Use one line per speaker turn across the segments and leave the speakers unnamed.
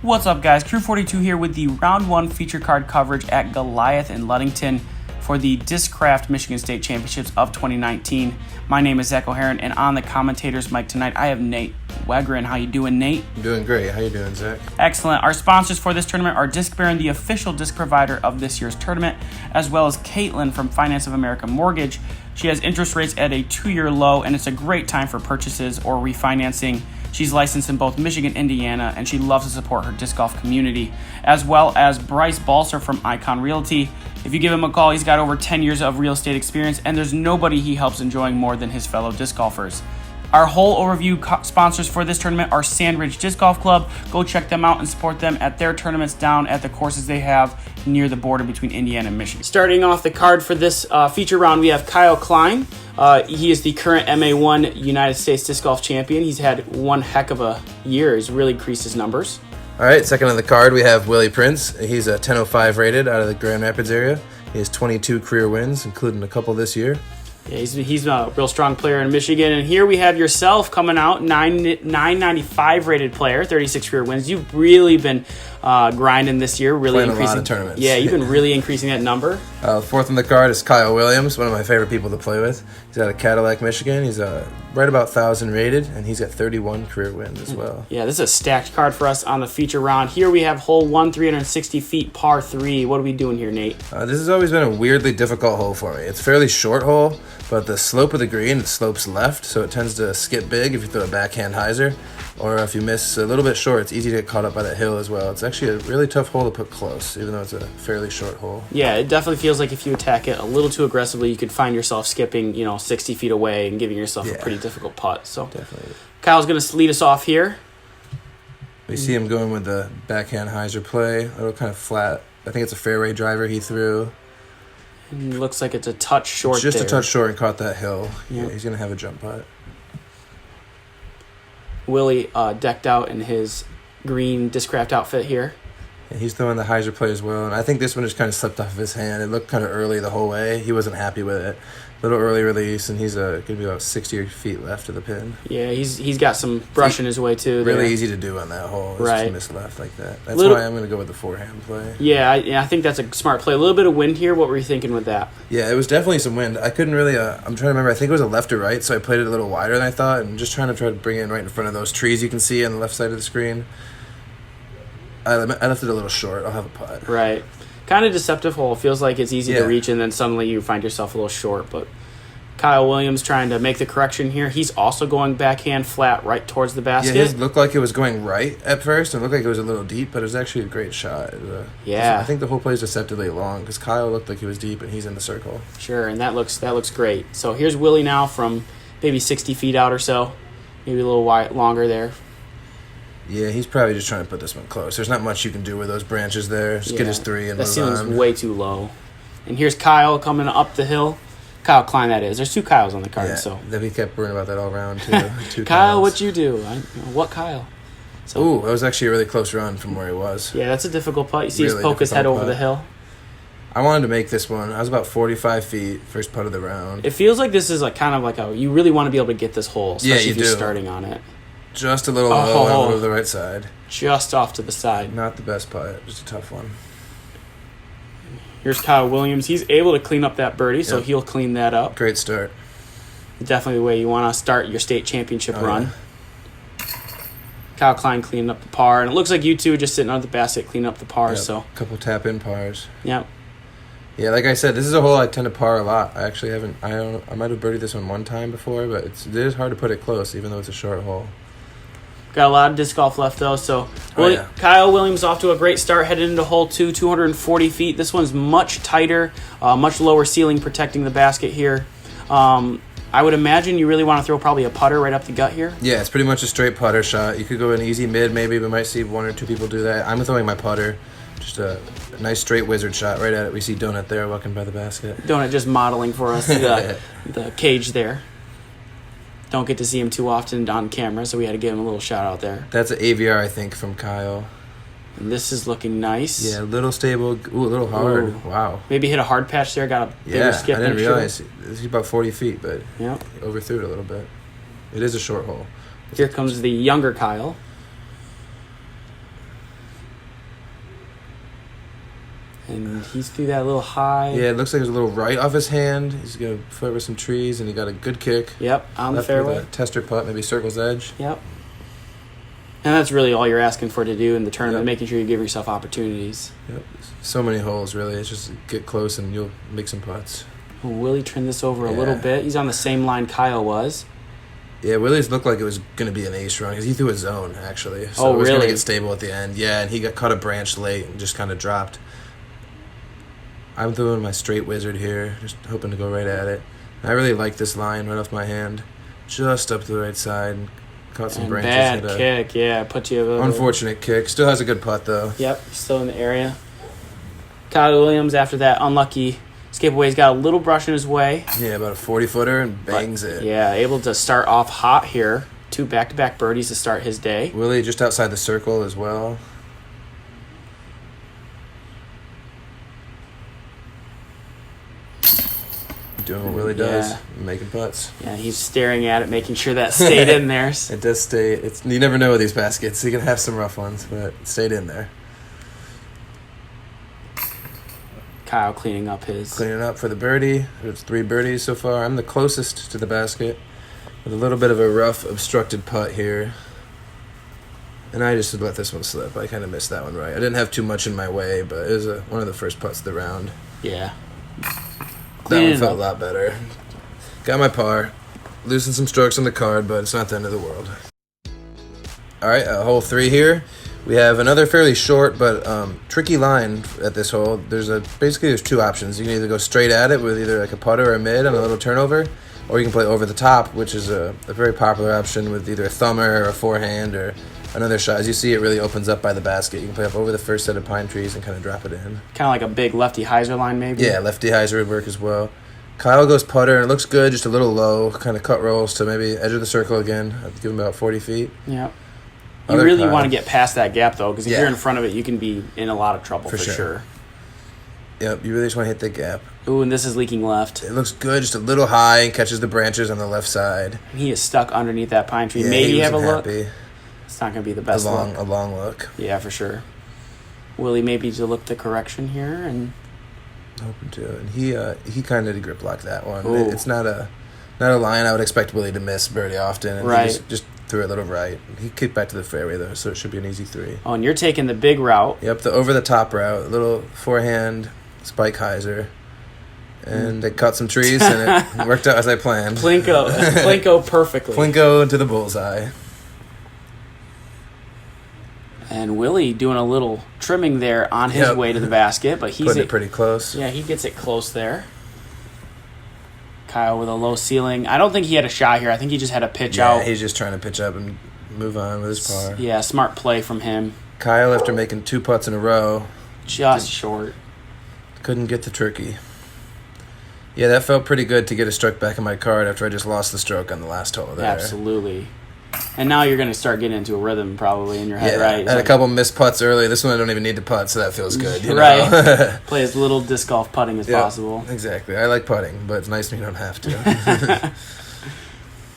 What's up, guys? Crew 42 here with the Round 1 feature card coverage at Goliath in Ludington for the Discraft Michigan State Championships of 2019. My name is Zach O'Haron, and on the commentator's mic tonight, I have Nate Wegryn. How you doing, Nate?
I'm doing great. How you doing, Zach?
Excellent. Our sponsors for this tournament are Disc Baron, the official disc provider of this year's tournament, as well as Caitlin from Finance of America Mortgage. She has interest rates at a 2-year low, and it's a great time for purchases or refinancing. She's licensed in both Michigan and Indiana, and she loves to support her disc golf community, as well as Bryce Balser from Icon Realty. If you give him a call, he's got over 10 years of real estate experience, and there's nobody he helps enjoying more than his fellow disc golfers. Our whole overview sponsors for this tournament are Sandridge Disc Golf Club. Go check them out and support them at their tournaments down at the courses they have near the border between Indiana and Michigan. Starting off the card for this feature round, we have Kyle Klein. He is the current MA1 United States Disc Golf Champion. He's had one heck of a year. He's really increased his numbers.
All right, second on the card, we have Willie Prince. He's a 1005 rated out of the Grand Rapids area. He has 22 career wins, including a couple this year.
Yeah, he's a real strong player in Michigan. And here we have yourself coming out, 995 rated player, 36 career wins. You've really been grinding this year, really
playing
increasing
a lot of tournaments.
Yeah, you've been really increasing that number.
Fourth on the card is Kyle Williams, one of my favorite people to play with. He's out of Cadillac, Michigan. He's right about 1,000 rated, and he's got 31 career wins as well.
Yeah, this is a stacked card for us on the feature round. Here we have hole 1, 360 feet, par 3. What are we doing here, Nate?
This has always been a weirdly difficult hole for me. It's a fairly short hole, but the slope of the green, it slopes left, so it tends to skip big if you throw a backhand hyzer. Or if you miss a little bit short, it's easy to get caught up by that hill as well. It's actually a really tough hole to put close, even though it's a fairly short hole.
Yeah, it definitely feels like if you attack it a little too aggressively, you could find yourself skipping, 60 feet away and giving yourself a pretty difficult putt. So
definitely.
Kyle's going to lead us off here.
We see him going with the backhand hyzer play, a little kind of flat. I think it's a fairway driver he threw.
And it looks like it's a touch short.
It's just
there.
a touch short and caught that hill.
Yep.
Yeah, he's going to have a jump putt.
Willie decked out in his green Discraft outfit here.
Yeah, he's throwing the hyzer play as well, and I think this one just kind of slipped off of his hand. It looked kind of early the whole way. He wasn't happy with it. Little early release, and he's going to be about 60 feet left of the pin.
Yeah, he's got some brush in his way too.
Really
there.
easy to do on that hole. It's
right.
Just miss left like that. That's why I'm going to go with the forehand play.
Yeah, I think that's a smart play. A little bit of wind here. What were you thinking with that?
Yeah, it was definitely some wind. I couldn't really. I'm trying to remember. I think it was a left or right, so I played it a little wider than I thought, and just trying to bring it in right in front of those trees you can see on the left side of the screen. I left it a little short. I'll have a putt.
Right. Kind of deceptive hole. Feels like it's easy to reach, and then suddenly you find yourself a little short. But Kyle Williams trying to make the correction here. He's also going backhand flat right towards the basket.
Yeah, his looked like it was going right at first. It looked like it was a little deep, but it was actually a great shot. I think the whole play is deceptively long because Kyle looked like he was deep, and he's in the circle.
Sure, and that looks great. So here's Willie now from maybe 60 feet out or so. Maybe a little longer there.
Yeah, he's probably just trying to put this one close. There's not much you can do with those branches there. Just get his 3 and move on.
That seems way too low. And here's Kyle coming up the hill. Kyle Klein, that is. There's 2 Kyles on the card. So
then we kept worrying about that all round, too. 2
Kyle,
Kyles.
what'd you do? What Kyle? So,
ooh, that was actually a really close run from where he was.
Yeah, that's a difficult putt. You see
really
his poke his head over the hill.
I wanted to make this one. I was about 45 feet, first putt of the round.
It feels like this is kind of you really want to be able to get this hole, especially if you're starting on it.
Just a little low and a little to the right side.
Just off to the side.
Not the best putt, just a tough one.
Here's Kyle Williams. He's able to clean up that birdie, so he'll clean that up.
Great start.
Definitely the way you want to start your state championship run. Yeah. Kyle Klein cleaning up the par, and it looks like you two are just sitting under the basket cleaning up the par.
Yep.
So
a couple tap-in pars.
Yep.
Yeah, like I said, this is a hole I tend to par a lot. I actually haven't. I might have birdied this one time before, but it is hard to put it close, even though it's a short hole.
Got a lot of disc golf left, though. So Kyle Williams off to a great start, headed into hole 2, 240 feet. This one's much tighter, much lower ceiling protecting the basket here. I would imagine you really want to throw probably a putter right up the gut here.
Yeah, it's pretty much a straight putter shot. You could go an easy mid, maybe. We might see 1 or 2 people do that. I'm throwing my putter. Just a nice straight wizard shot right at it. We see Donut there walking by the basket.
Donut just modeling for us the cage there. Don't get to see him too often on camera, so we had to give him a little shout out there.
That's an AVR, I think, from Kyle.
And this is looking nice.
Yeah, a little stable. Ooh, a little hard.
Ooh.
Wow.
Maybe hit a hard patch there, got a bigger skip.
I didn't realize. He's about 40 feet, but
yep.
Overthrew it a little bit. It is a short hole.
Here comes the younger Kyle. And he's through that little high.
Yeah, it looks like there's a little right off his hand. He's going to foot over some trees, and he got a good kick.
Yep, on the fairway.
Tester putt, maybe circle's edge.
Yep. And that's really all you're asking for to do in the tournament,
Yep.
making sure you give yourself opportunities.
Yep. So many holes, really. It's just get close, and you'll make some putts.
Well, Willie trimmed this over a little bit. He's on the same line Kyle was.
Yeah, Willie's looked like it was going to be an ace run because he threw a zone, actually. So it was going to get stable at the end. Yeah, and he caught a branch late and just kind of dropped. I'm throwing my straight wizard here, just hoping to go right at it. I really like this line right off my hand, just up the right side. Caught some branches.
Bad kick, yeah. Put you a little...
Unfortunate kick. Still has a good putt, though.
Yep, still in the area. Kyle Williams, after that unlucky skip away, he's got a little brush in his way.
Yeah, about a 40-footer and bangs it.
Yeah, able to start off hot here. 2 back-to-back birdies to start his day.
Willie just outside the circle as well. Doing what Willie does, making putts.
Yeah, he's staring at it, making sure that stayed in there.
It does stay. You never know with these baskets. You can have some rough ones, but it stayed in there.
Kyle cleaning up
for the birdie. There's 3 birdies so far. I'm the closest to the basket with a little bit of a rough, obstructed putt here. And I just let this one slip. I kind of missed that one right. I didn't have too much in my way, but it was one of the first putts of the round.
Yeah.
That one felt a lot better. Got my par. Losing some strokes on the card, but it's not the end of the world. All right, hole 3 here. We have another fairly short but tricky line at this hole. There's 2 options. You can either go straight at it with either like a putter or a mid on a little turnover, or you can play over the top, which is a very popular option with either a thumber or a forehand or another shot. As you see, it really opens up by the basket. You can play up over the first set of pine trees and kind of drop it in.
Kind of like a big lefty hyzer line, maybe?
Yeah, lefty hyzer would work as well. Kyle goes putter, and it looks good, just a little low, kind of cut rolls to maybe edge of the circle again. I'd give him about 40 feet.
Yeah. You really want to get past that gap, though, because if you're in front of it, you can be in a lot of trouble for sure.
Yep, you really just want to hit the gap.
Ooh, and this is leaking left.
It looks good, just a little high, and catches the branches on the left side.
He is stuck underneath that pine tree.
Yeah,
maybe have a look.
Happy.
It's not going to be the best look.
A long look.
Yeah, for sure. Willie maybe to look the correction here and...
Open to, and he kind of grip blocked that one.
Ooh.
It's not a line I would expect Willie to miss very often. And
right.
He just threw it a little right. He kicked back to the fairway though, so it should be an easy 3.
Oh, and you're taking the big route.
Yep, the over the top route, a little forehand spike hyzer, and they cut some trees and it worked out as I planned.
Plinko perfectly.
Plinko into the bullseye.
And Willie doing a little trimming there on his way to the basket, but he's
putting it pretty close.
Yeah, he gets it close there. Kyle with a low ceiling. I don't think he had a shot here. I think he just had a pitch out.
Yeah, he's just trying to pitch up and move on with his par.
Yeah, smart play from him.
Kyle, after making 2 putts in a row,
just short.
Couldn't get the turkey. Yeah, that felt pretty good to get a stroke back in my card after I just lost the stroke on the last hole there.
Absolutely. And now you're going to start getting into a rhythm probably in your head, right?
I had a couple missed putts early. This one I don't even need to putt, so that feels good. You know?
Right. Play as little disc golf putting as possible.
Exactly. I like putting, but it's nice when you don't have to.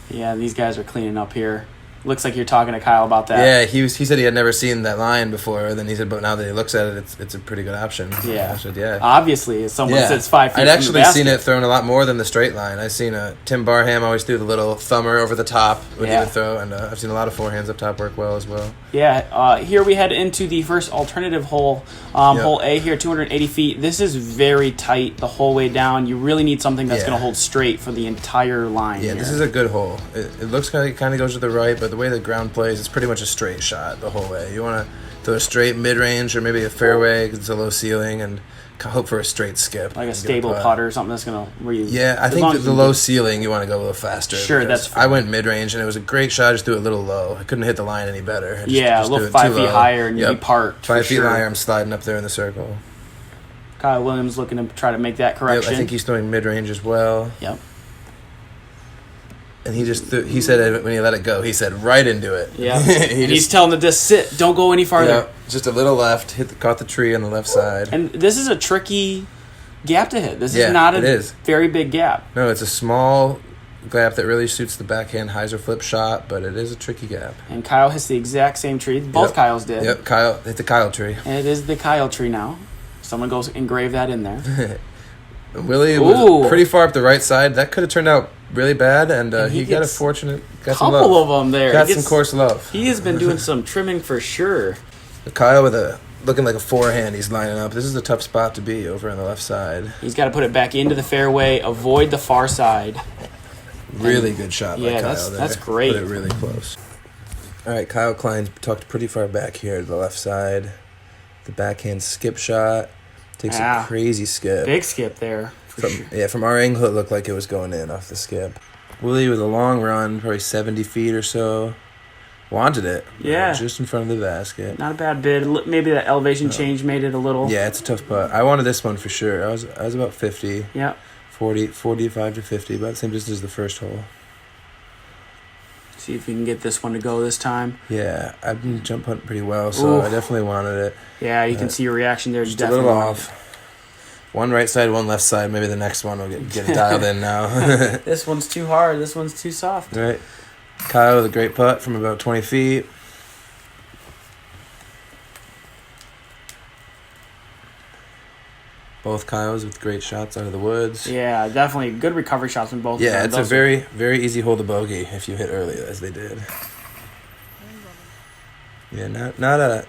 Yeah, these guys are cleaning up here. Looks like you're talking to Kyle about that.
Yeah, he said he had never seen that line before. Then he said, but now that he looks at it, it's a pretty good option.
Yeah.
I said, yeah.
Obviously, as someone sits 5 feet
I'd
from
actually
the basket.
seen it thrown a lot more than the straight line. I've seen Tim Barham always threw the little thumber over the top when he would throw, and I've seen a lot of forehands up top work well as well.
Yeah, here we head into the first alternative hole. Hole A here, 280 feet. This is very tight the whole way down. You really need something that's going to hold straight for the entire line here.
This is a good hole. It looks like it kind of goes to the right, but the way the ground plays, it's pretty much a straight shot the whole way. You want to throw a straight mid-range or maybe a fairway because it's a low ceiling and hope for a straight skip.
Like a stable putter or something that's going to...
Yeah, I think the low ceiling, you want to go a little faster.
Sure, that's fair.
I went mid-range, and it was a great shot. I just threw it a little low. I couldn't hit the line any better.
A little 5 feet higher, and you'd be parked.
5 feet higher, I'm sliding up there in the circle.
Kyle Williams looking to try to make that correction.
Yep, I think he's throwing mid-range as well.
Yep.
And he just he said when he let it go, he said right into it.
Yeah. He's telling the disc, sit, don't go any farther.
Yeah, just a little left, caught the tree on the left side.
And this is a tricky gap to hit. This is not a very big gap.
No, it's a small gap that really suits the backhand hyzer flip shot, but it is a tricky gap.
And Kyle hits the exact same tree. Both Kyles did.
Yep, Kyle hit the Kyle tree.
And it is the Kyle tree now. Someone goes engrave that in there.
Willie was pretty far up the right side. That could have turned out really bad, and he got a fortunate got some love.
Couple of them there.
Got some course love.
He has been doing some trimming for sure.
Kyle with looking like a forehand. He's lining up. This is a tough spot to be over on the left side.
He's got to put it back into the fairway, avoid the far side.
Really good shot by Kyle there.
That's great.
Put it really close. All right, Kyle Klein's tucked pretty far back here to the left side. The backhand skip shot. Takes a crazy skip.
Big skip there. Sure.
Yeah, from our angle, it looked like it was going in off the skip. Willie with a long run, probably 70 feet or so. Wanted it.
Yeah.
Just in front of the basket.
Not a bad bid. Maybe that elevation change made it a little.
Yeah, it's a tough putt. I wanted this one for sure. I was about 50.
Yeah.
45 to 50, about the same distance as the first hole.
See if we can get this one to go this time.
Yeah, I've been jump hunting pretty well, so I definitely wanted it.
Yeah, you can see your reaction there.
Just a little off. One right side, one left side. Maybe the next one will get it dialed in now.
This one's too hard. This one's too soft.
Right. Kyle with a great putt from about 20 feet. Both Kyles with great shots out of the woods.
Yeah, definitely good recovery shots from both.
Yeah, it's a very, very easy hole to bogey if you hit early, as they did. Yeah, not a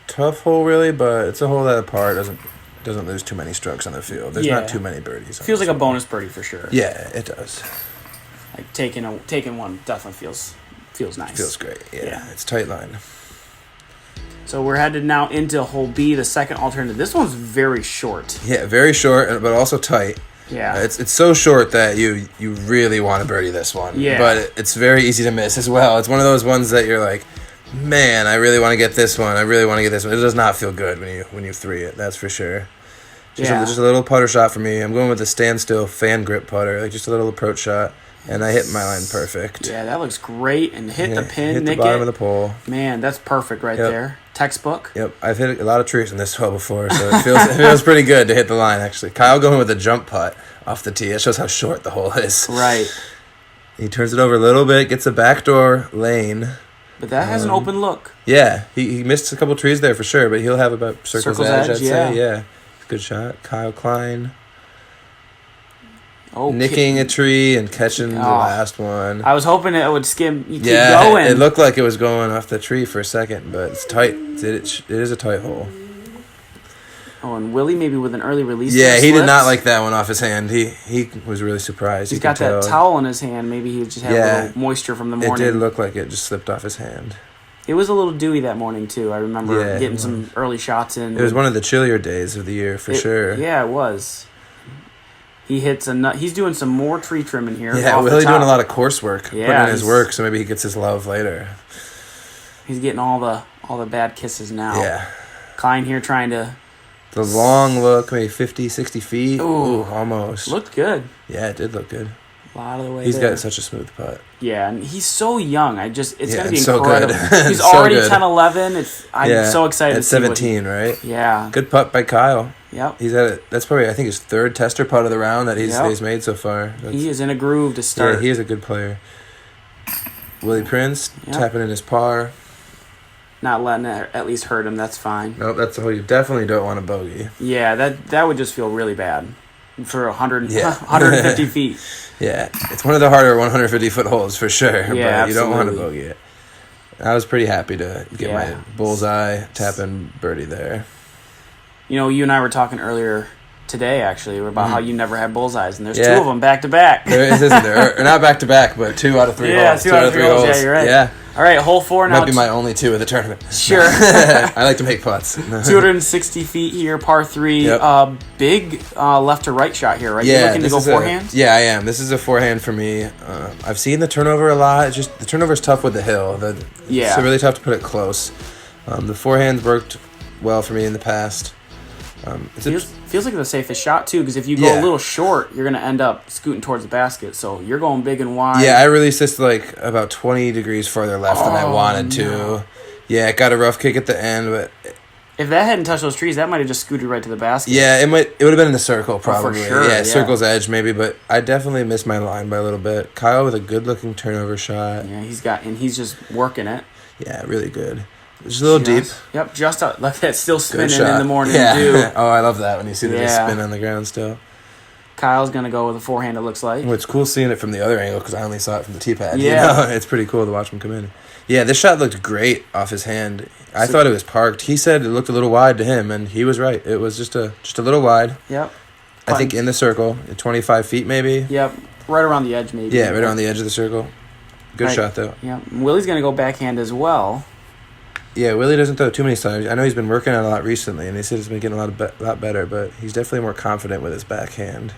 tough hole really, but it's a hole that a par doesn't lose too many strokes on the field. There's not too many birdies.
Feels like a bonus birdie for sure.
Yeah, it does.
Like taking one definitely feels nice.
Feels great. Yeah, it's tight line.
So we're headed now into hole B, the second alternative. This one's very short.
Yeah, very short, but also tight.
Yeah.
It's so short that you really want to birdie this one.
Yeah.
But it's very easy to miss as well. It's one of those ones that you're like, man, I really want to get this one. I really want to get this one. It does not feel good when you three it. That's for sure. Just a little putter shot for me. I'm going with a standstill fan grip putter, like just a little approach shot. And I hit my line perfect.
Yeah, that looks great. And hit the pin,
hit
nick
the bottom
it.
of the pole.
Man, that's perfect right there. Textbook.
Yep, I've hit a lot of trees in this hole before, so it feels pretty good to hit the line, actually. Kyle going with a jump putt off the tee. It shows how short the hole is.
Right.
He turns it over a little bit, gets a backdoor lane.
But that has an open look.
Yeah, he missed a couple trees there for sure, but he'll have about circle's edge, I'd say. Yeah, good shot. Kyle Klein. Nicking a tree and catching the last one.
I was hoping it would skim. You keep going.
It looked like it was going off the tree for a second, but it's tight. It is a tight hole.
Oh, and Willie maybe with an early release.
Yeah, he did not like that one off his hand. He was really surprised.
He's got that towel in his hand. Maybe he just had a little moisture from the morning.
It did look like it just slipped off his hand.
It was a little dewy that morning too. I remember getting some early shots in.
It was one of the chillier days of the year for sure.
Yeah, it was. He hits a nut. He's doing some more tree trimming here.
Yeah, Willie doing a lot of course work, putting in his work, so maybe he gets his love later.
He's getting all the bad kisses now.
Yeah.
Klein here trying to...
The long look, maybe 50, 60 feet.
Ooh,
almost.
Looked good.
Yeah, it did look good.
A lot of the way
He's got such a smooth putt.
Yeah, and he's so young. It's going to be
so
incredible.
Good.
He's
so
already
good.
10, 11. I'm so excited
at
to see
17, right?
Yeah.
Good putt by Kyle.
Yep.
He's that's probably, I think, his third tester putt of the round that he's made so far.
He is in a groove to start.
Yeah, he is a good player. Willie Prince tapping in his par.
Not letting it at least hurt him. That's fine.
Nope, that's a hole you definitely don't want to bogey.
Yeah, that would just feel really bad for 150 feet.
Yeah, it's one of the harder 150-foot holes for sure,
yeah,
but you don't want to bogey it. I was pretty happy to get my bullseye tap-in birdie there.
You know, you and I were talking earlier today, actually, about how you never had bullseyes, and there's two of them back-to-back.
There is, isn't there? Or not back-to-back, but 2 out of 3 holes.
Yeah, 2 out of 3 holes. Yeah, you're right.
Yeah.
All right, hole 4 now.
Might be my only 2 of the tournament.
Sure.
I like to make putts.
260 feet here, par 3.
Yep.
Big left to right shot here, right?
Yeah,
You're looking to go forehand?
Yeah, I am. This is a forehand for me. I've seen the turnover a lot. It's just the turnover's tough with the hill. It's really tough to put it close. The forehand's worked well for me in the past.
Feels like the safest shot too, because if you go a little short, you're gonna end up scooting towards the basket. So you're going big and wide.
Yeah, I released this like about 20 degrees farther left than I wanted to. Yeah, it got a rough kick at the end, but
if that hadn't touched those trees, that might have just scooted right to the basket.
Yeah, it would have been in the circle probably.
For sure,
yeah, circle's edge maybe, but I definitely missed my line by a little bit. Kyle with a good looking turnover shot.
Yeah, he's just working it.
Yeah, really good. Just a little deep.
Yep, just out. Like that, still spinning
Good shot.
in the morning
Yeah.
dew.
Oh, I love that when you see the spin on the ground still.
Kyle's going to go with a forehand, it looks like.
Well, it's cool seeing it from the other angle because I only saw it from the tee pad.
Yeah.
You know? It's pretty cool to watch him come in. Yeah, this shot looked great off his hand. I thought it was parked. He said it looked a little wide to him, and he was right. It was just a little wide.
Yep.
I think in the circle, 25 feet maybe.
Yep, right around the edge maybe.
Yeah, right around the edge of the circle. Good shot, though.
Yeah, Willie's going to go backhand as well.
Yeah, Willie doesn't throw too many times. I know he's been working on it a lot recently, and he said he's been getting a lot better, but he's definitely more confident with his backhand.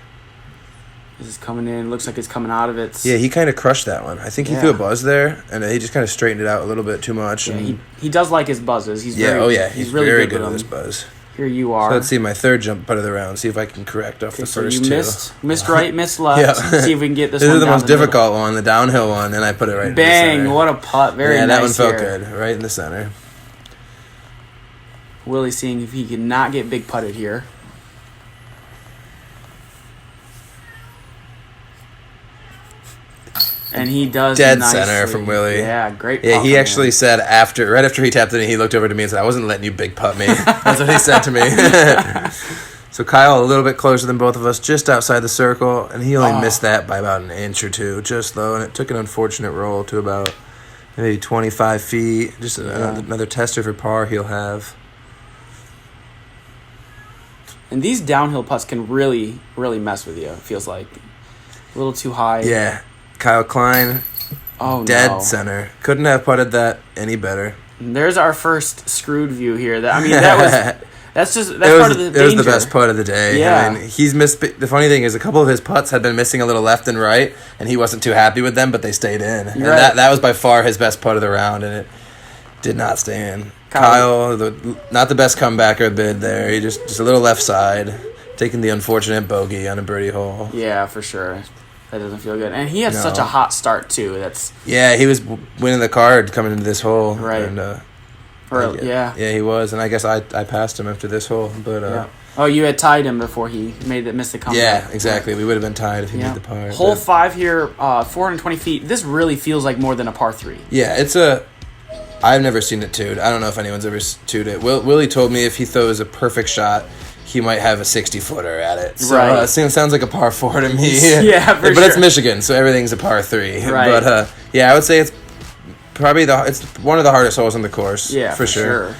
This is coming in. Looks like it's coming out of it.
Yeah, he kind of crushed that one. I think he threw a buzz there, and he just kind of straightened it out a little bit too much.
Yeah, he does like his buzzes. He's
he's
really
very
good
with
with
his
them.
buzz.
Here you are.
So let's see my third jump putt of the round. See if I can correct off the first
you
two.
missed right, missed left.
Yeah.
See if we can get this
This
one
is the
down
most difficult one, the downhill one, and I put it right in the center.
Bang! What a putt. Very nice.
Yeah, that one felt
here.
good. Right in the center.
Willie seeing if he can not get big putted here. And he does
Dead
nicely.
center from Willie.
Yeah, great.
Yeah, he
putt,
actually
man.
said right after he tapped it in, he looked over to me and said, "I wasn't letting you big putt me." That's what he said to me. So Kyle a little bit closer than both of us, just outside the circle, and he only missed that by about an inch or two, just low, and it took an unfortunate roll to about maybe 25 feet. Just another tester for par he'll have.
And these downhill putts can really, really mess with you. It feels like a little too high.
Yeah, Kyle Klein, dead center. Couldn't have putted that any better.
There's our first screwed view here. That's part of the danger.
It was the best putt of the day.
Yeah.
I mean, he's missed. The funny thing is, a couple of his putts had been missing a little left and right, and he wasn't too happy with them, but they stayed in. And that was by far his best putt of the round, and it did not stay in. Kyle, not the best comebacker bid there. He just a little left side, taking the unfortunate bogey on a birdie hole.
Yeah, for sure. That doesn't feel good. And he had such a hot start, too.
Yeah, he was winning the card coming into this hole.
Right.
And,
yeah,
he was, and I guess I passed him after this hole, but
Oh, you had tied him before he missed the comeback.
Yeah, exactly. We would have been tied if he made the par.
Hole 5 here, 420 feet. This really feels like more than a par 3.
Yeah, I've never seen it tooed. I don't know if anyone's ever tooed it. Willie told me if he throws a perfect shot, he might have a 60-footer at it. So,
right.
It sounds like a par 4 to me.
Yeah, for
but
sure.
It's Michigan, so everything's a par 3.
Right.
But, I would say it's probably it's one of the hardest holes on the course.
Yeah,
for sure.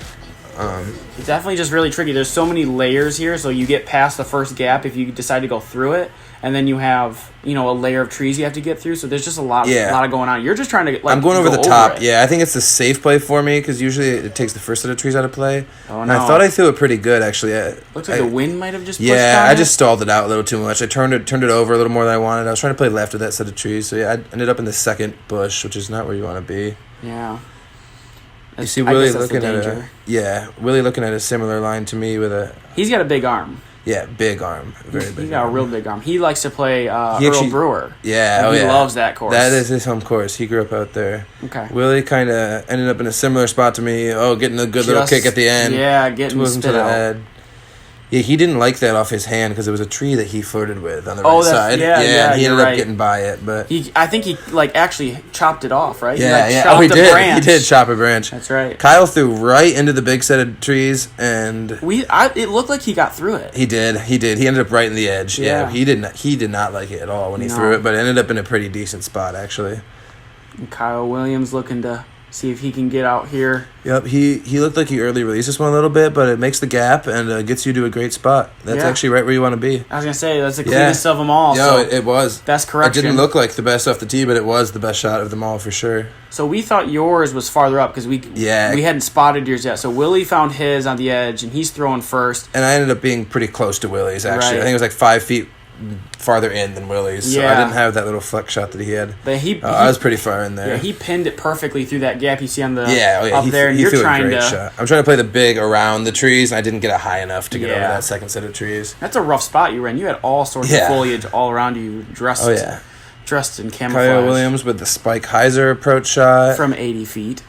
It's definitely just really tricky. There's so many layers here, so you get past the first gap if you decide to go through it, and then you have a layer of trees you have to get through. So there's just a lot of going on. You're just trying to
I'm going over the top.
It.
Yeah, I think it's the safe play for me because usually it takes the first set of trees out of play.
Oh no!
And I thought I threw it pretty good actually.
Looks like the wind might have just pushed
I just stalled it out a little too much. I turned it over a little more than I wanted. I was trying to play left of that set of trees, so I ended up in the second bush, which is not where you want to be.
Yeah.
You see Willie looking at Willie looking at a similar line to me with a.
He's got a big arm.
Yeah, big arm, very big.
He's got a real big arm. He likes to play Earl Brewer.
Yeah,
he loves that course.
That is his home course. He grew up out there.
Okay.
Willie kind of ended up in a similar spot to me. Getting a good little kick at the end.
Yeah, getting spit
to the
out.
head. Yeah, he didn't like that off his hand because it was a tree that he flirted with on the right side.
Yeah,
he ended up getting by it, but
I think he actually chopped it off, right?
He did. Branch. He did chop a branch.
That's right.
Kyle threw right into the big set of trees, and
it looked like he got through it.
He did. He ended up right in the edge. Yeah, he did not like it at all when he threw it, but it ended up in a pretty decent spot actually.
And Kyle Williams looking to see if he can get out here.
Yep, he looked like he early released this one a little bit, but it makes the gap and gets you to a great spot. That's actually right where you want to be.
I was going to say, that's the cleanest of them all.
It was.
Best correction.
It didn't look like the best off the tee, but it was the best shot of them all for sure.
So we thought yours was farther up because we hadn't spotted yours yet. So Willie found his on the edge, and he's throwing first.
And I ended up being pretty close to Willie's, actually. Right. I think it was like 5 feet farther in than Willie's, so I didn't have that little flex shot that he had. But I was pretty far in there.
Yeah, he pinned it perfectly through that gap you see on the
up
there, and
you're
trying
a great shot. I'm trying to play the big around the trees, and I didn't get it high enough to get over that second set of trees.
That's a rough spot you were in. You had all sorts of foliage all around you, dressed in camouflage.
Kyle Williams with the Spike Heiser approach shot
from 80 feet.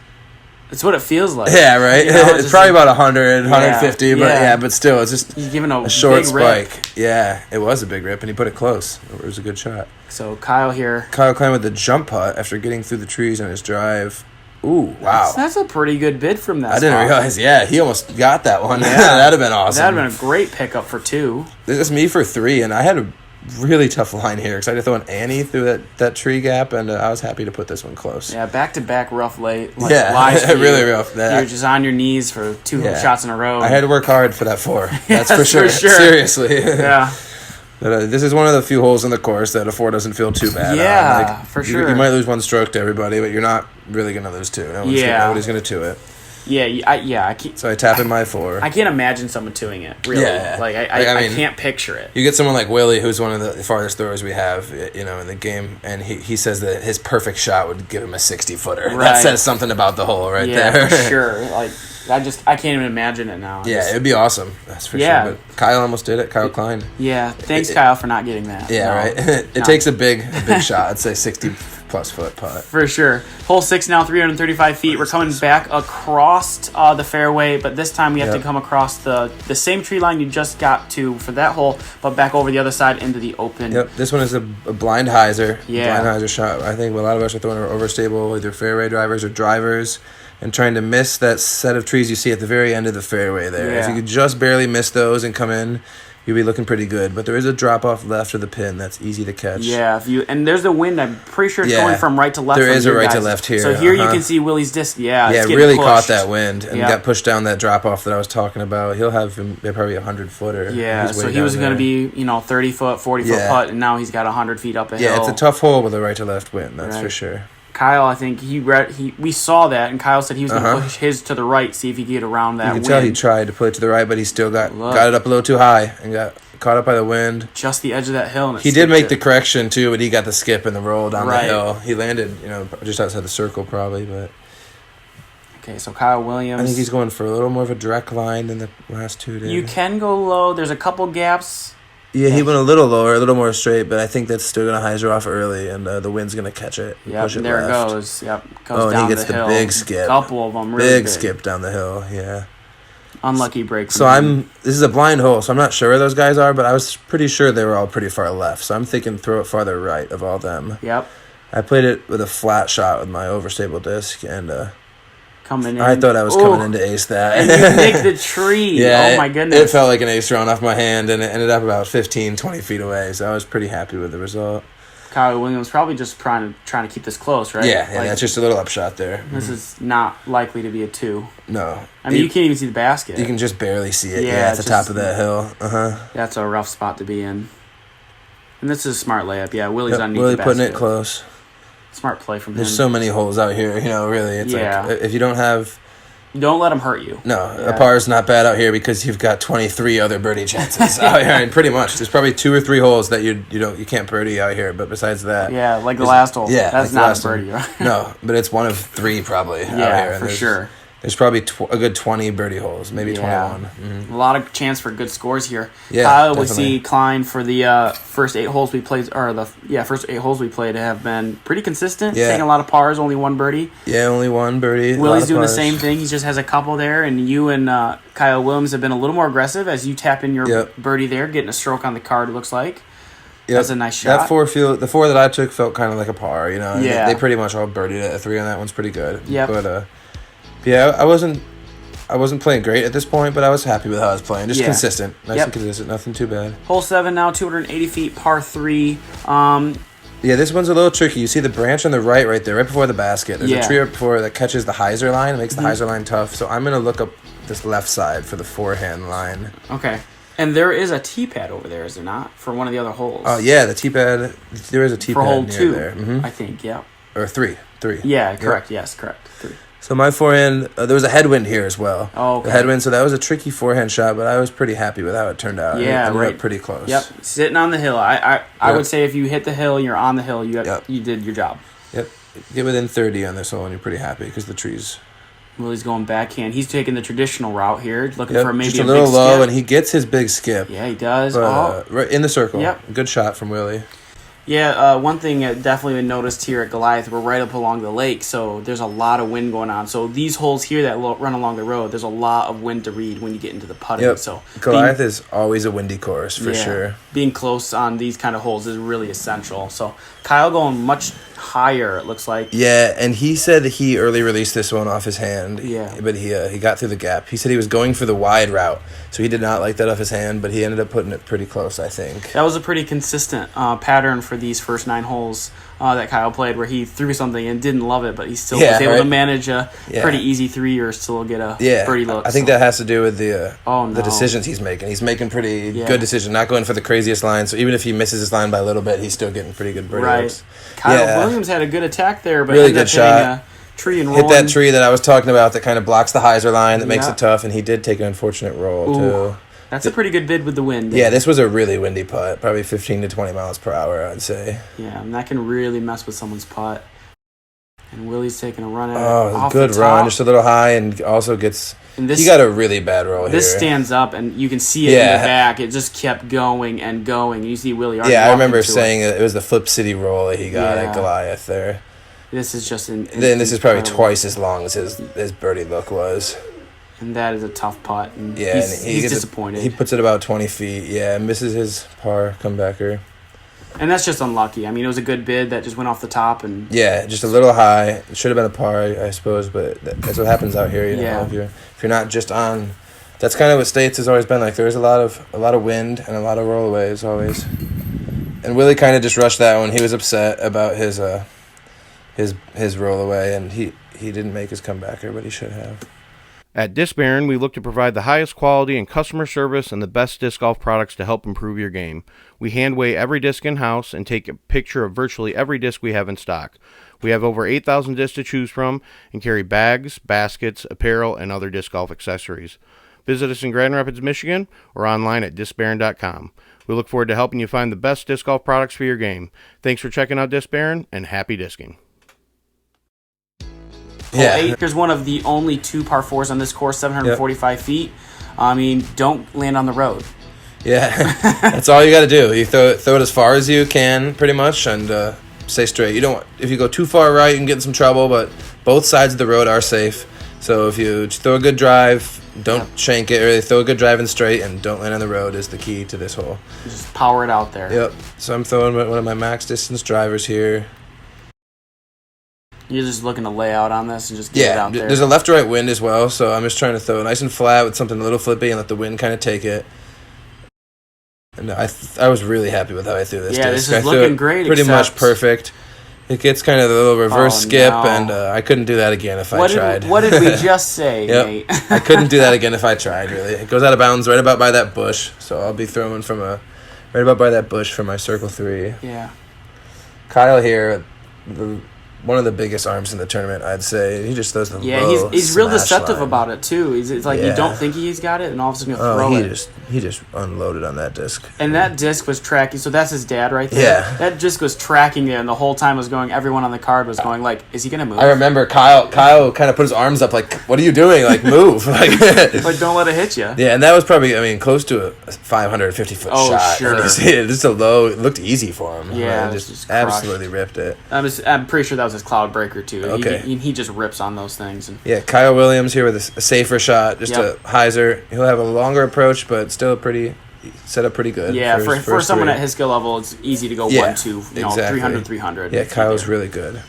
It's what it feels like.
Yeah, right. It's probably about 100, 150, but still, it's just
he's giving a
short
big
spike.
Rip.
Yeah, it was a big rip, and he put it close. It was a good shot.
So Kyle here.
Kyle Klein with the jump putt after getting through the trees on his drive. Ooh, wow.
That's a pretty good bid from that
I didn't realize. Yeah, he almost got that one. Yeah. That'd have been awesome.
That'd have been a great pickup for 2.
This is me for 3, and I had a really tough line here because I had to throw an Annie through that tree gap, and I was happy to put this one close.
Yeah, back-to-back rough late.
Really rough.
You're just on your knees for 2 shots in a row.
I had to work hard for that 4. That's for sure. Seriously.
Yeah.
But, this is one of the few holes in the course that a 4 doesn't feel too bad.
Yeah, for sure.
You might lose 1 stroke to everybody, but you're not really going to lose 2. Nobody's going to 2 it.
Yeah, I can't.
So I tap in my 4.
I can't imagine someone 2ing it. Really, I can't picture it.
You get someone like Willie, who's one of the farthest throwers we have, in the game, and he says that his perfect shot would give him a 60-footer. Right. That says something about the hole there.
Yeah, for sure. I can't even imagine it now.
It'd be awesome. That's for sure. But Kyle almost did it. Kyle Klein.
Yeah, thanks, Kyle, for not getting that.
Yeah, right. It takes a big shot. I'd say 60+ foot putt.
For sure. Hole 6 now, 335 feet. We're coming back across the fairway, but this time we have to come across the same tree line you just got to for that hole, but back over the other side into the open.
Yep. This one is a blind hyzer.
Yeah.
Blind hyzer shot. I think a lot of us are throwing our overstable, either fairway drivers or drivers, and trying to miss that set of trees you see at the very end of the fairway there.
Yeah.
If you could just barely miss those and come in, you'll be looking pretty good. But there is a drop-off left of the pin that's easy to catch.
Yeah, and there's the wind. I'm pretty sure it's going from right to left.
There is a right to left here.
So here you can see Willie's disc. Yeah,
it really caught that wind and got pushed down that drop-off that I was talking about. He'll have probably a 100-footer.
Yeah, so he was going to be 30-foot, 40-foot putt, and now he's got 100 feet up a hill.
Yeah, it's a tough hole with a right to left wind. That's for sure.
Kyle, I think we saw that, and Kyle said he was going to push his to the right, see if he could get around that wind.
You can tell he tried to put it to the right, but he still got it up a little too high and got caught up by the wind.
Just the edge of that hill. And
he did make the correction, too, but he got the skip and the roll down the hill. He landed, just outside the circle probably, but...
Okay, so Kyle Williams.
I think he's going for a little more of a direct line than the last 2 did.
You can go low. There's a couple gaps.
Yeah, he went a little lower, a little more straight, but I think that's still going to hyzer off early, and the wind's going to catch it.
Yep, there it goes. Yep,
goes down and he gets the big skip.
A couple of them, really
big skip down the hill. Yeah.
Unlucky break.
So this is a blind hole, so I'm not sure where those guys are, but I was pretty sure they were all pretty far left. So I'm thinking throw it farther right of all them.
Yep.
I played it with a flat shot with my overstable disc, and
coming in.
I thought I was coming in to ace that.
And you nicked the tree. Oh, my goodness.
It felt like an ace thrown off my hand, and it ended up about 15, 20 feet away, so I was pretty happy with the result.
Kyle Williams probably just trying to keep this close, right?
Yeah, that's just a little upshot there.
This is not likely to be a 2.
No.
I mean, you can't even see the basket.
You can just barely see it. Yeah, at the top of that hill.
That's a rough spot to be in. And this is a smart layup. Yeah, Willie's underneath
Willie
the basket.
putting it close.
Smart play from him.
There's so many holes out here, really. It's like, if you don't have...
Don't let him hurt you.
No, a par is not bad out here because you've got 23 other birdie chances out here. I mean, pretty much. There's probably 2 or 3 holes that you can't birdie out here, but besides that...
Yeah, like the last hole.
Yeah,
that's
like
not a birdie.
No, but it's one of 3 probably out here.
Yeah, for sure.
There's probably a good 20 birdie holes, maybe 21.
A lot of chance for good scores here.
Yeah,
we see Klein for the first 8 holes we played, first 8 holes we played have been pretty consistent.
Yeah.
Taking a lot of pars, only 1 birdie.
Yeah, only 1 birdie.
Willie's doing the same thing. He just has a couple there, and you and Kyle Williams have been a little more aggressive as you tap in your birdie there, getting a stroke on the card, it looks like. Yep. That's a nice shot.
The 4 that I took felt kind of like a par, Yeah. They pretty much all birdied it. A 3 on that one's pretty good.
Yeah.
But, I wasn't playing great at this point, but I was happy with how I was playing. Just consistent. Nice and consistent. Nothing too bad.
Hole 7 now, 280 feet, par 3.
Yeah, this one's a little tricky. You see the branch on the right there, right before the basket. There's a tree right before that catches the hyzer line. It makes the hyzer line tough. So I'm going to look up this left side for the forehand line.
Okay. And there is a tee pad over there, is there not? For one of the other holes.
Oh, yeah, the tee pad. There is a tee pad
for hole
near
2,
there. Mm-hmm.
I think, yeah.
Or 3.
Yeah, correct. Yep. Yes, correct. 3.
So my forehand, there was a headwind here as well.
Oh, okay.
The headwind, so that was a tricky forehand shot, but I was pretty happy with how it turned out.
Yeah,
it ended up pretty close.
Yep, sitting on the hill. I would say if you hit the hill, you're on the hill. You did your job.
Yep, get within 30 on this hole, and you're pretty happy because the trees.
Willie's going backhand. He's taking the traditional route here, looking for maybe
just a little low, and he gets his big skip.
Yeah, he does.
But, right in the circle.
Yep.
Good shot from Willie.
Yeah, one thing definitely been noticed here at Goliath, we're right up along the lake, so there's a lot of wind going on. So these holes here that run along the road, there's a lot of wind to read when you get into the putting.
Yep.
So
Goliath is always a windy course, for sure.
Being close on these kind of holes is really essential. So Kyle going much higher, it looks like.
Yeah, and he said that he early released this one off his hand.
Yeah.
But he got through the gap. He said he was going for the wide route, so he did not like that off his hand, but he ended up putting it pretty close, I think.
That was a pretty consistent pattern for these first 9 holes that Kyle played, where he threw something and didn't love it, but he still was able to manage a pretty easy 3 or still get a birdie look.
I think that has to do with the
the
decisions he's making. He's making pretty good decisions, not going for the craziest line, so even if he misses his line by a little bit, he's still getting pretty good birdie looks.
Kyle Williams had a good attack there, but
really
ended
good
up
shot.
hitting a tree and rolling.
Hit that tree that I was talking about that kind of blocks the hyzer line that makes it tough, and he did take an unfortunate roll, too.
That's a pretty good bid with the wind.
Yeah, this was a really windy putt, probably 15 to 20 miles per hour, I'd say.
Yeah, and that can really mess with someone's putt. And Willie's taking a run at it.
Oh, good run, just a little high, and also gets... he got a really bad roll here.
This stands up, and you can see it in the back. It just kept going and going. You see Willie already
I remember saying it was the Flip City roll that he got at Goliath there.
This is just...
this is probably twice as long as his birdie look was.
And that is a tough putt. And
he's
disappointed.
He puts it about 20 feet. Yeah, misses his par comebacker.
And that's just unlucky. I mean, it was a good bid that just went off the top. And
yeah, just a little high. It should have been a par, I suppose, but that's what happens out here. You know, if you're not just on... That's kind of what States has always been like. There's a lot of wind and a lot of rollaways always. And Willie kind of just rushed that one. He was upset about his rollaway, and he didn't make his comebacker, but he should have.
At Disc Baron, we look to provide the highest quality and customer service and the best disc golf products to help improve your game. We hand weigh every disc in-house and take a picture of virtually every disc we have in stock. We have over 8,000 discs to choose from and carry bags, baskets, apparel, and other disc golf accessories. Visit us in Grand Rapids, Michigan, or online at discbaron.com. We look forward to helping you find the best disc golf products for your game. Thanks for checking out Disc Baron, and happy disking.
Hole 8, here's one of the only 2 par 4s on this course, 745 feet. I mean, don't land on the road.
Yeah, that's all you got to do. You throw it as far as you can, pretty much, and stay straight. You don't. If you go too far right, you can get in some trouble. But both sides of the road are safe. So if you throw a good drive, don't shank it. Or throw a good drive in straight, and don't land on the road is the key to this hole.
Just power it out there.
Yep. So I'm throwing one of my max distance drivers here.
You're just looking to lay out on this and just get it out there.
There's a left to right wind as well, so I'm just trying to throw it nice and flat with something a little flippy and let the wind kind of take it. And I was really happy with how I threw this disc.
This is looking great.
Pretty much perfect. It gets kind of a little reverse skip, and I couldn't do that again if I tried.
What did we just say, Nate?
I couldn't do that again if I tried, really. It goes out of bounds right about by that bush, so I'll be throwing from right about by that bush for my circle 3.
Yeah.
Kyle here, one of the biggest arms in the tournament, I'd say. He just throws the low
he's real deceptive
line.
about it too. It's like you don't think he's got it, and all of a sudden you throw it.
He just unloaded on that disc.
And that disc was tracking. So that's his dad right there.
Yeah.
That disc was tracking there, and the whole time was going. Everyone on the card was going like, "Is he gonna move?"
I remember Kyle kind of put his arms up like, "What are you doing? Like, move!" like
don't let it hit you.
Yeah, and that was probably close to a 550-foot shot.
Oh, sure.
And you see it, just a low. It looked easy for him.
Yeah,
just absolutely ripped it.
I'm pretty sure that was his cloud breaker too.
Okay.
He just rips on those things. And
Kyle Williams here with a safer shot, just a hyzer. He'll have a longer approach, but still set up pretty good.
Yeah, for someone at his skill level, it's easy to go 1-2, exactly. 300.
Yeah, Kyle's really good.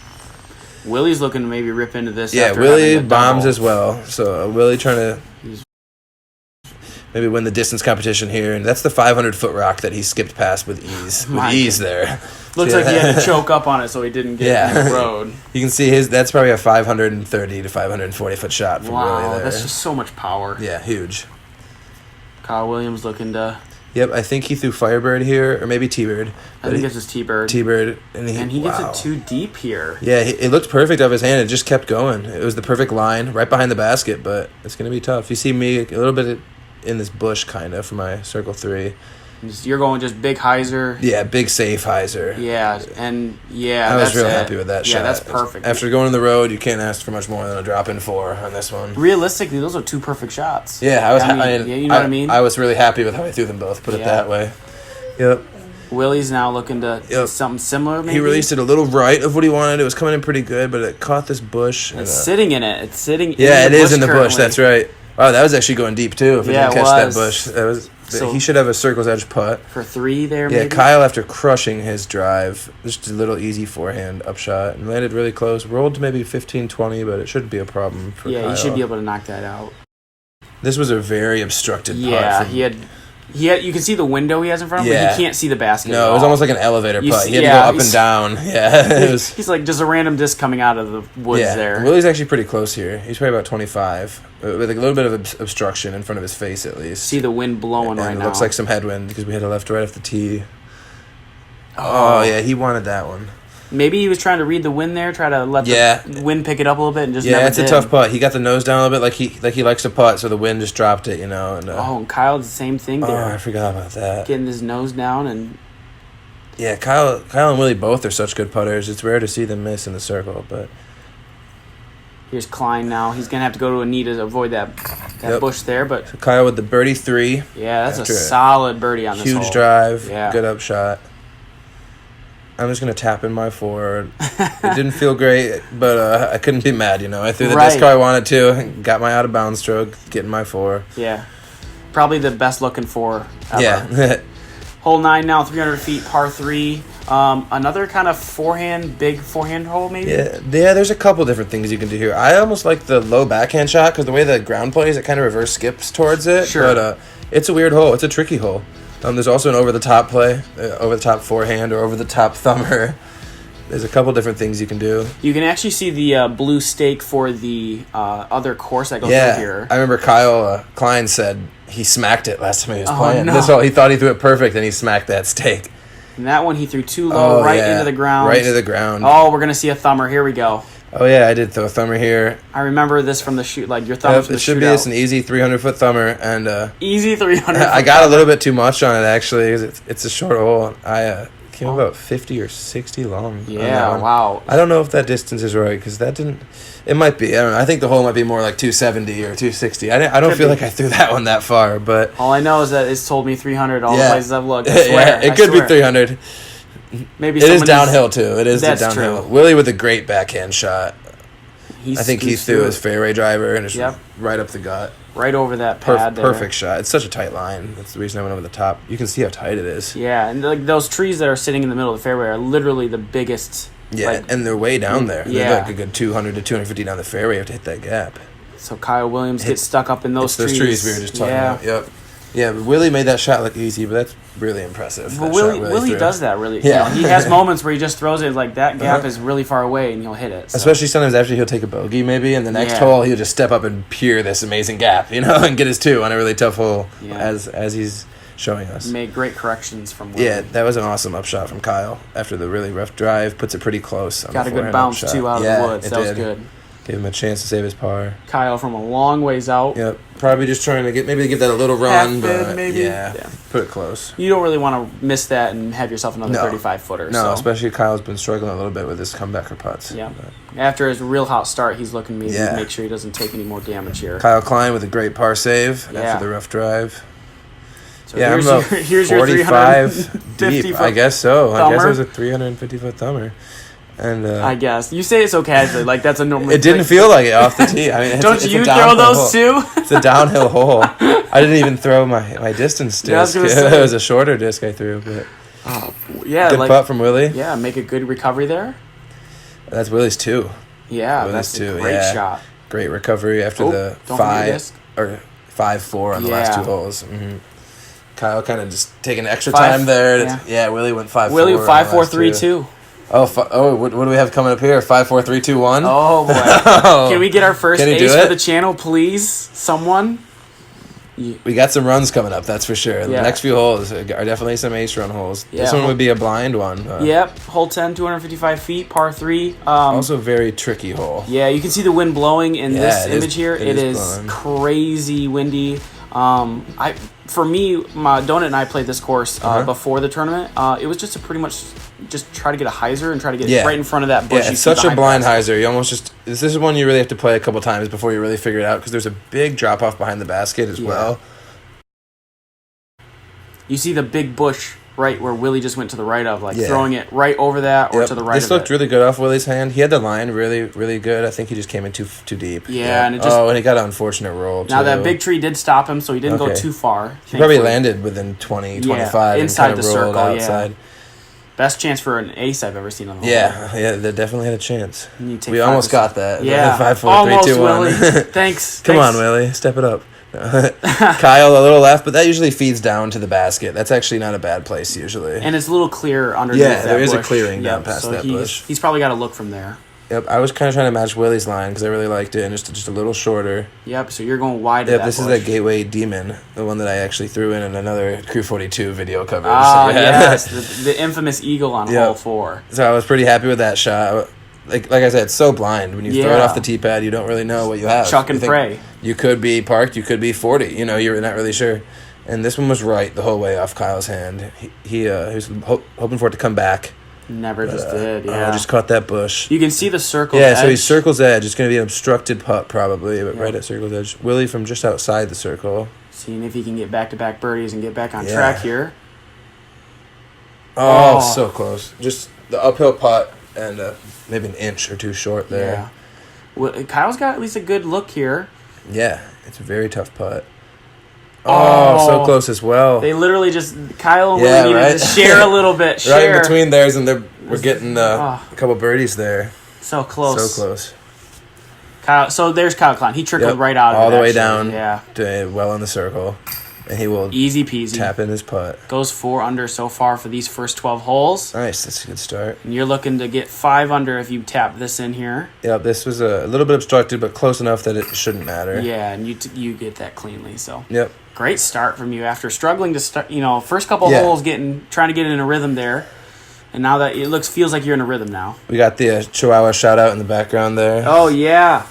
Willie's looking to maybe rip into this.
Yeah, Willie bombs as well. So Willie trying to maybe win the distance competition here, and that's the 500-foot rock that he skipped past with ease. There.
Looks like he had to choke up on it so he didn't get in the road.
You can see that's probably a 530 to 540-foot shot from Willie there.
That's just so much power.
Yeah, huge.
Kyle Williams looking to...
Yep, I think he threw Firebird here, or maybe T-Bird.
I think it's his T-Bird.
T-Bird.
And he gets it too deep here.
Yeah, it looked perfect off his hand. It just kept going. It was the perfect line, right behind the basket, but it's going to be tough. You see me a little bit in this bush, kind of, for my circle 3.
You're going just big hyzer.
Yeah, big safe hyzer.
Yeah,
I was real happy with that shot.
Yeah, that's perfect.
After going on the road, you can't ask for much more than a drop-in 4 on this one.
Realistically, those are 2 perfect shots.
Yeah,
you know what I mean?
I was really happy with how I threw them both, put it that way. Yep.
Willie's now looking to do something similar, maybe?
He released it a little right of what he wanted. It was coming in pretty good, but it caught this bush.
It's sitting in it. It's sitting in
the bush. Yeah, it is in the
currently.
bush. That's right. Wow, that was actually going deep, too, if it didn't catch that bush.
So
he should have a circle's edge putt.
for 3 there,
Yeah,
maybe?
Kyle, after crushing his drive, just a little easy forehand upshot and landed really close. Rolled to maybe 15, 20, but it shouldn't be a problem for Kyle.
Yeah, he should be able to knock that out.
This was a very obstructed putt.
Yeah, he had. You can see the window he has in front of him,
Yeah.
but he can't see the basket.
No, it was almost like an elevator putt. He had to
yeah,
go up and down. Yeah, it was.
He's like just a random disc coming out of the woods
Yeah,
there.
Willie's actually pretty close here. He's probably about 25, with like a little bit of obstruction in front of his face at least.
See the wind blowing
and
right
it
now.
looks like some headwind because we had a left right off the tee. Oh yeah, he wanted that one.
Maybe he was trying to read the wind there, try to let the wind pick it up a little bit, and just
Yeah,
never
it's
did.
a tough putt. He got the nose down a little bit, like he likes to putt, so the wind just dropped it, And,
and Kyle's the same thing there.
I forgot about that.
Getting his nose down and.
Yeah, Kyle and Willie both are such good putters. It's rare to see them miss in the circle, but
Here's Klein now. He's gonna have to go to a knee to avoid that bush there, but
so Kyle with the birdie 3.
yeah, that's
After
a solid birdie on this
huge
hole.
drive,
Yeah.
good upshot. I'm just gonna tap in my 4. It didn't feel great, but I couldn't be mad. I threw the disc how I wanted to, got my out of bounds stroke, getting my 4.
Yeah, probably the best looking 4 ever.
Yeah.
Hole 9 now, 300 feet, par 3. Another kind of big forehand hole maybe.
Yeah. There's a couple different things you can do here. I almost like the low backhand shot because the way the ground plays, it kind of reverse skips towards it.
Sure.
But it's a weird hole. It's a tricky hole. There's also an over-the-top play, over-the-top forehand or over-the-top thumber. There's a couple different things you can do.
You can actually see the blue stake for the other course that goes
Yeah,
through here.
I remember Kyle Klein said he smacked it last time he was playing.
no.
This hole, he thought he threw it perfect, and he smacked that stake.
And that one he threw too low, into the ground.
Right into the ground.
Oh, we're going to see a thumber. Here we go.
Oh, yeah, I did throw a thumber here.
I remember this from the shoot, like your thumber from the
It should be
shootout.
just an easy 300-foot thumber, and
Easy 300.
I got a little bit too much on it, actually, 'cause it's a short hole. I came about 50 or 60 long. on that
Yeah,
one.
wow.
I don't know if that distance is right, because that didn't... It might be. I don't know. I think the hole might be more like 270 or 260. I don't feel like I threw that one that far, but...
All I know is that it's told me 300 all the places I've looked. I
Yeah,
swear.
it could be 300.
Maybe
It is
somebody's-
downhill, too. It is
That's
downhill.
true.
Willie with a great backhand shot.
He
I think he
scoots
threw
through
his
it
fairway driver and just
Yep.
right up the gut.
right over that pad there.
Perfect shot. It's such a tight line. That's the reason I went over the top. You can see how tight it is.
Yeah, and like those trees that are sitting in the middle of the fairway are literally the biggest.
Yeah,
like,
and they're way down there.
Yeah.
They're like a good 200 to 250 down the fairway. You have to hit that gap.
so Kyle Williams gets stuck up in those
It's
trees.
those trees we were just talking
Yeah.
about. Yep. Yeah, but Willie made that shot look easy, but that's really impressive.
Well,
that shot
Willie
threw.
does that really.
Yeah.
He has moments where he just throws it like that gap
Uh-huh.
is really far away and he'll hit it. So.
Especially sometimes after he'll take a bogey maybe, and the next
Yeah.
hole he'll just step up and peer this amazing gap, and get his 2 on a really tough hole
Yeah.
as he's showing us.
Made great corrections from Willie.
Yeah, that was an awesome upshot from Kyle after the really rough drive. Puts it pretty close. On
Got
the
a good
forehand
bounce
upshot.
too out of the woods.
it
That was
did.
good.
Gave him a chance to save his par.
Kyle from a long ways out.
Yep, probably just trying to give that a little run,
Half-bid,
but
maybe.
yeah,
Yeah.
put it close.
You don't really want to miss that and have yourself another
No.
35-footer.
No,
so.
especially Kyle's been struggling a little bit with his comebacker putts.
Yeah.
But
After his real hot start, he's looking maybe
Yeah.
to make sure he doesn't take any more damage here.
Kyle Klein with a great par save
Yeah.
after the rough drive.
So
Yeah,
here's
I'm about
here's your
45
350
deep.
foot
I guess so. I guess
thumber.
it was a 350-foot thumber. And
I guess. You say it so casually, like that's a normal.
it didn't
like,
feel like it off the tee. I mean, it's,
Don't
it's a
you throw
downhill
those
hole.
too?
It's a downhill hole. I didn't even throw my distance
Yeah, I was
disc.
gonna say.
It was a shorter disc I threw, but
Yeah,
good
like
putt from Willie.
yeah, make a good recovery there.
That's Willie's 2.
Yeah,
Willie's
that's a
2,
great
yeah.
shot.
Great recovery after
Oh,
the
don't forget
5
disc.
or 5-4 on the last
Yeah.
2 holes. Kyle kind of just taking extra
Five-
time there.
yeah.
Yeah, Willie went 5-4.
Willie
on the
5-4-3-2.
last 2. What do we have coming up here? 5-4-3-2-1.
Oh boy! Can we get our first
Can he do
ace for
it?
the channel, please? Someone.
We got some runs coming up, that's for sure. The
Yeah.
next few holes are definitely some ace run holes. This
Yeah.
one would be a blind one.
Yep, hole 10, 255 feet, par 3.
Also a very tricky hole.
Yeah, you can see the wind blowing in
Yeah,
this
it is-
image here.
it
It
is
is
blowing.
crazy windy. For me, my Donut and I played this course before the tournament. It was just to pretty much just try to get a hyzer and try to get
Yeah.
right in front of that bush.
Yeah,
you
it's
see
such a
behind
blind
the basket.
hyzer. You almost just this is one you really have to play a couple times before you really figure it out because there's a big drop off behind the basket as
Yeah.
well.
You see the big bush right where Willie just went to the right of, like
Yeah.
throwing it right over that or to the right
This
of
looked
it.
really good off Willie's hand. He had the line really, really good. I think he just came in too deep.
Yeah, and it just...
and he got an unfortunate roll, too.
Now, that big tree did stop him, so he didn't go too far.
He probably landed within 20, 25
inside
and kind
the
of rolled
circle,
outside.
Best chance for an ace I've ever seen on the hole.
Yeah, they definitely had a chance.
We
almost got that.
Yeah.
5, 4,
almost,
3, 2, 1.
Willie. Thanks.
Come on, Willie. Step it up. Kyle, a little left, but that usually feeds down to the basket. That's actually not a bad place usually.
And it's a little clear underneath that
there is
bush.
a clearing down past that bush.
He's probably got to look from there.
Yep, I was kind of trying to match Willie's line because I really liked it, and just a little shorter.
Yep, so you're going wide of
Yep,
that
this
bush.
is that Gateway Demon, the one that I actually threw in another Crew 42 video coverage.
Ah, yes, the infamous eagle on hole 4.
So I was pretty happy with that shot. Like I said, it's so blind. When you throw it off the tee pad, you don't really know what you have.
Chuck and pray.
You could be parked, you could be 40. You know, you're not really sure. And this one was right the whole way off Kyle's hand. He was hoping for it to come back.
Never just did, yeah.
Just caught that bush.
You can see the circle
edge.
edge.
So he's circle's edge. It's going to be an obstructed putt probably, but right at circle's edge. Willie from just outside the circle.
Seeing if he can get back-to-back birdies and get back on track here.
Oh, so close. Just the uphill putt and maybe an inch or two short there.
Yeah. Well, Kyle's got at least a good look here.
Yeah, it's a very tough putt. Oh, so close as well.
They literally just, Kyle and Willie needed to share a little bit.
Right in between theirs, and we're getting a couple birdies there.
So close.
So close.
Kyle, so there's Kyle Klein. He trickled right out of it.
All the way down to well in the circle. And he will
easy peasy
tap in his putt.
Goes 4 under so far for these first 12 holes.
Nice, that's a good start.
And you're looking to get 5 under if you tap this in here.
Yeah, this was a little bit obstructed, but close enough that it shouldn't matter.
Yeah, and you get that cleanly. So
yep,
great start from you after struggling to start. First couple holes trying to get in a rhythm there. And now that it feels like you're in a rhythm now.
We got the Chihuahua shout out in the background there.
Oh, yeah.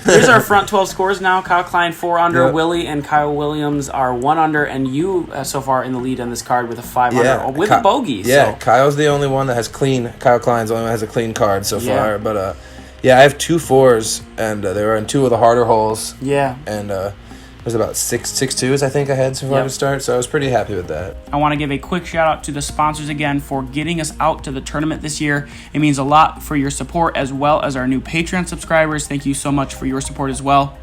Here's our front 12 scores now. Kyle Klein 4 under. Yep. Willie and Kyle Williams are 1 under. And you so far in the lead on this card with a 5 under. With a bogey.
Yeah,
so.
Kyle's the only one that has clean. Kyle Klein's the only one that has a clean card so far. But I have 2 4s. And they were in 2 of the harder holes.
Yeah.
And it was about 6 2s, I think I had so far to start, so I was pretty happy with that.
I want to give a quick shout out to the sponsors again for getting us out to the tournament this year. It means a lot for your support as well as our new Patreon subscribers. Thank you so much for your support as well.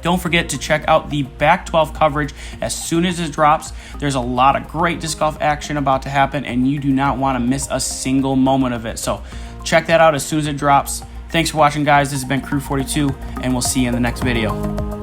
Don't forget to check out the back 12 coverage as soon as it drops. There's a lot of great disc golf action about to happen, and you do not want to miss a single moment of it. So check that out as soon as it drops. Thanks for watching, guys. This has been Crew 42, and we'll see you in the next video.